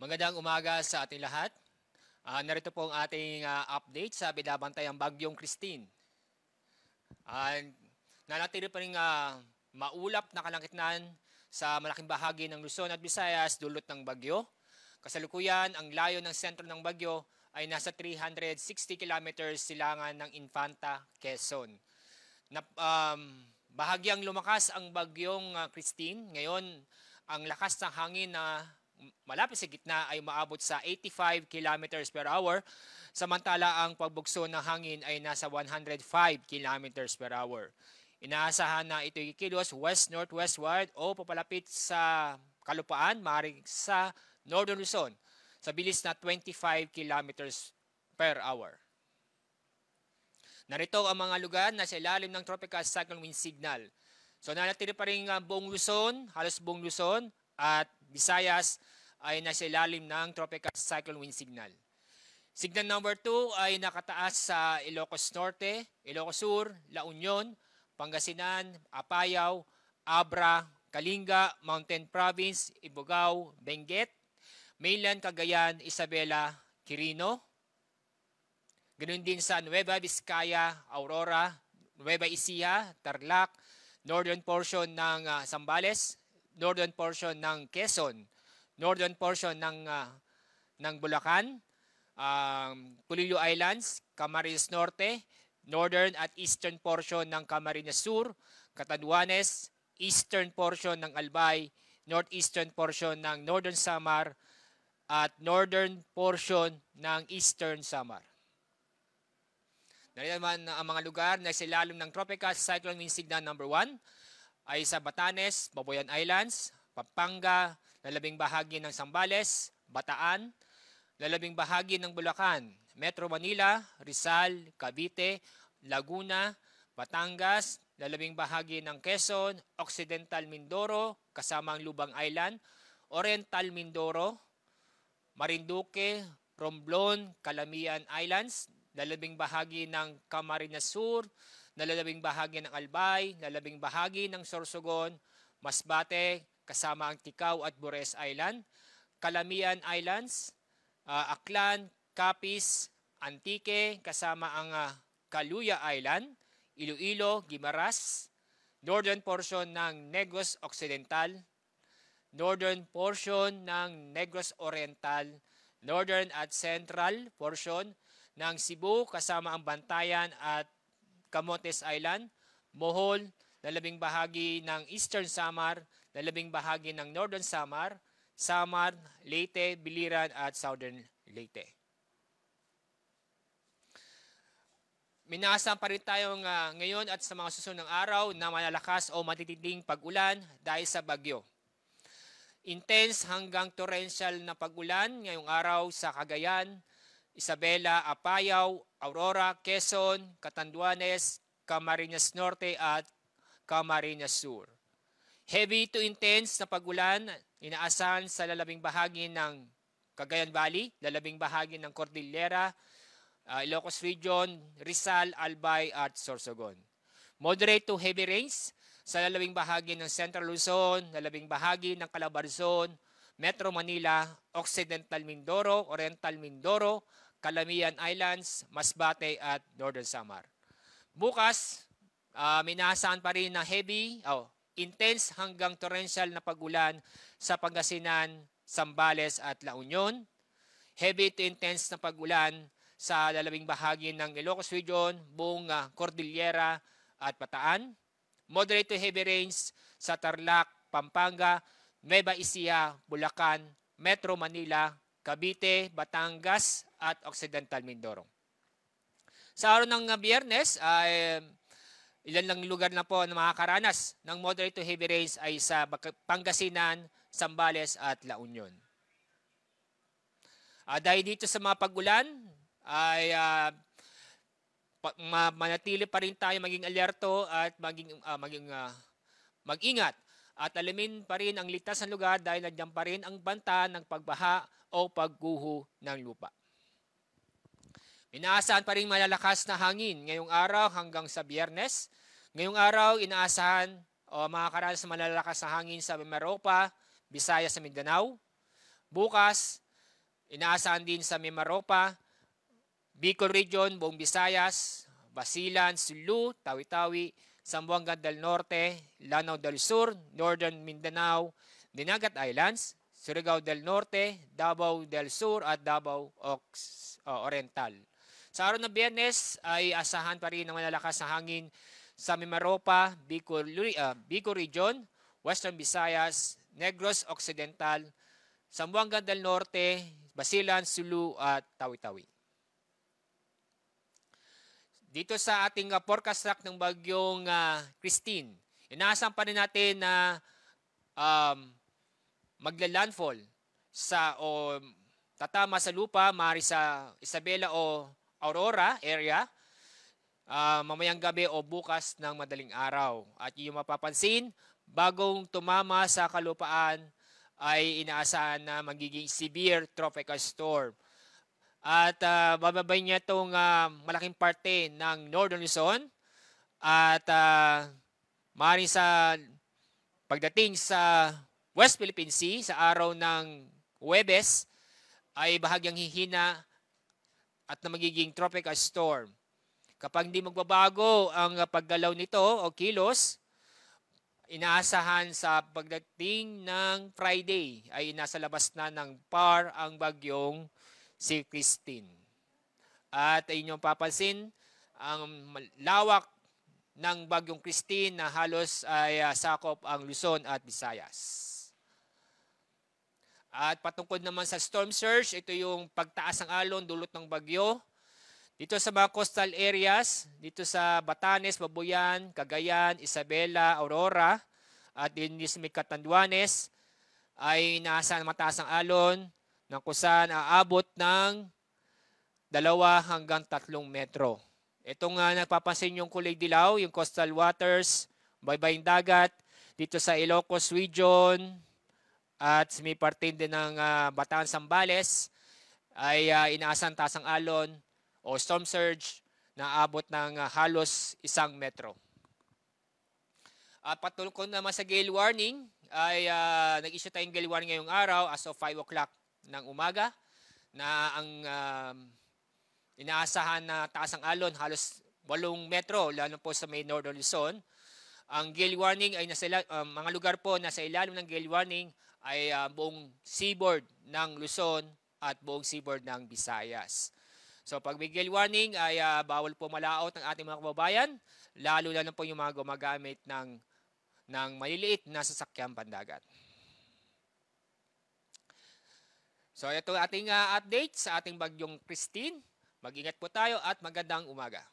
Magandang umaga sa ating lahat. Narito po ang ating update sa binabantayang Bagyong Christine. Nanatili pa rin maulap na kalangitnan sa malaking bahagi ng Luzon at Visayas dulot ng bagyo. Kasalukuyan, ang layo ng sentro ng bagyo ay nasa 360 kilometers silangan ng Infanta, Quezon. Bahagyang lumakas ang Bagyong Christine. Ngayon, ang lakas ng hangin na malapit sa gitna ay maabot sa 85 kilometers per hour, samantala ang pagbugso ng hangin ay nasa 105 kilometers per hour. Inaasahan na ito kikilos west-northwestward o papalapit sa kalupaan, maaaring sa Northern Luzon, sa bilis na 25 kilometers per hour. Narito ang mga lugar na sa ilalim ng tropical cyclone wind signal. So nanatili pa rin buong Luzon, halos buong Luzon at Visayas ay nasa ilalim ng tropical cyclone wind signal. Signal number 2 ay nakataas sa Ilocos Norte, Ilocos Sur, La Union, Pangasinan, Apayao, Abra, Kalinga, Mountain Province, Ibugao, Benguet, Mainland Cagayan, Isabela, Quirino. Ganoon din sa Nueva Vizcaya, Aurora, Nueva Ecija, Tarlac, northern portion ng Zambales, northern portion ng Quezon, northern portion ng Bulacan, Pulillo Islands, Camarines Norte, northern at eastern portion ng Camarines Sur, Catanduanes, eastern portion ng Albay, northeastern portion ng Northern Samar, at northern portion ng Eastern Samar. Narito naman ang mga lugar na sa ilalim ng tropical cyclone wind signal number 1 ay sa Batanes, Babuyan Islands, Pampanga, lalabing bahagi ng Zambales, Bataan, lalabing bahagi ng Bulacan, Metro Manila, Rizal, Cavite, Laguna, Batangas, lalabing bahagi ng Quezon, Occidental Mindoro, kasama ang Lubang Island, Oriental Mindoro, Marinduque, Romblon, Calamian Islands, lalabing bahagi ng Camarines Sur, lalabing bahagi ng Albay, lalabing bahagi ng Sorsogon, Masbate, kasama ang Ticao at Bures Island, Calamian Islands, Aklan, Capiz, Antique, kasama ang Caluya Island, Iloilo, Guimaras, northern portion ng Negros Occidental, northern portion ng Negros Oriental, northern at central portion ng Cebu kasama ang Bantayan at Camotes Island, Bohol, lalabing bahagi ng Eastern Samar, lalabing bahagi ng Northern Samar, Samar, Leyte, Biliran at Southern Leyte. Minaasahan pa rin tayong ngayon at sa mga susunod ng araw na malalakas o matitinding pag-ulan dahil sa bagyo. Intense hanggang torrential na pag-ulan ngayong araw sa Cagayan, Isabela, Apayao, Aurora, Quezon, Catanduanes, Camarines Norte at Camarines Sur. Heavy to intense na pag-ulan inaasahan sa lalabing bahagi ng Cagayan Valley, lalabing bahagi ng Cordillera, Ilocos Region, Rizal, Albay at Sorsogon. Moderate to heavy rains sa lalabing bahagi ng Central Luzon, lalabing bahagi ng Calabarzon, Metro Manila, Occidental Mindoro, Oriental Mindoro, Calamian Islands, Masbate at Northern Samar. Bukas, minaasahan pa rin na heavy, intense hanggang torrential na pag-ulan sa Pangasinan, Zambales at La Union. Heavy to intense na pag-ulan sa lalabing bahagi ng Ilocos Region, buong Cordillera at Bataan. Moderate to heavy rains sa Tarlac, Pampanga, Nueva Ecija, Bulacan, Metro Manila, Cavite, Batangas at Occidental Mindoro. Sa araw ng Biyernes, ilan lang lugar na po na makakaranas ng moderate to heavy rains ay sa Pangasinan, Zambales at La Union. Dahil dito sa mga pag-ulan, ay manatili pa rin tayo maging alerto at mag-ingat at alamin pa rin ang ligtas na lugar dahil nandiyan pa rin ang banta ng pagbaha o pagguho ng lupa. Inaasahan pa rin malalakas na hangin ngayong araw hanggang sa Biyernes. Ngayong araw, inaasahan makakaranas sa malalakas na hangin sa Mimaropa, Visayas sa Mindanao. Bukas, Inaasahan din sa Mimaropa, Bicol Region, buong Visayas, Basilan, Sulu, Tawi-Tawi, Zamboanga del Norte, Lanao del Sur, Northern Mindanao, Dinagat Islands, Surigao del Norte, Davao del Sur at Davao Oriental. Sa araw ng Biyernes ay asahan pa rin ng malalakas na hangin sa Mimaropa, Bicol Region, Western Visayas, Negros Occidental, Zamboanga del Norte, Basilan, Sulu at Tawi-Tawi. Dito sa ating forecast track ng bagyong Christine, inaasahan pa rin natin na magla-landfall o tatama sa lupa, maaari sa Isabela o Aurora area, mamayang gabi o bukas ng madaling araw. At yung mapapansin, bagong tumama sa kalupaan ay inaasahan na magiging severe tropical storm. At bababay niya itong malaking parte ng Northern Luzon at maaaring sa pagdating sa West Philippine Sea sa araw ng Huwebes ay bahagyang hihina at na magiging tropical storm. Kapag hindi magbabago ang paggalaw nito o kilos, inaasahan sa pagdating ng Friday ay nasa labas na ng PAR ang bagyong si Christine. At inyong papansin, ang lawak ng bagyong Christine na halos ay sakop ang Luzon at Visayas. At patungkol naman sa storm surge, ito yung pagtaas ng alon dulot ng bagyo. Dito sa mga coastal areas, dito sa Batanes, Babuyan, Cagayan, Isabela, Aurora, at din sa Catanduanes, ay nasa mataas ang alon, ng kusan aabot ng 2 hanggang 3 metro. Itong nagpapansin yung kulay dilaw, yung coastal waters, baybaying dagat, dito sa Ilocos Region at may parte din ng Bataan, Zambales, ay inaasahan taas ang alon o storm surge na aabot ng halos 1 metro. At patungkol naman sa gale warning, ay nag-issue tayong gale warning ngayong araw as of 5 o'clock ng umaga na ang inaasahan na taas ang alon halos 8 metro lalo po sa may Northern Luzon. Ang gale warning ay mga lugar po na sa ilalim ng gale warning ay buong seaboard ng Luzon at buong seaboard ng Visayas. So pag may gale warning ay bawal po malaot ng ating mga kababayan, lalo na po yung mga gumagamit ng maliliit na sasakyang pandagat. So ito ating update sa ating bagyong Christine. Mag-ingat po tayo at magandang umaga.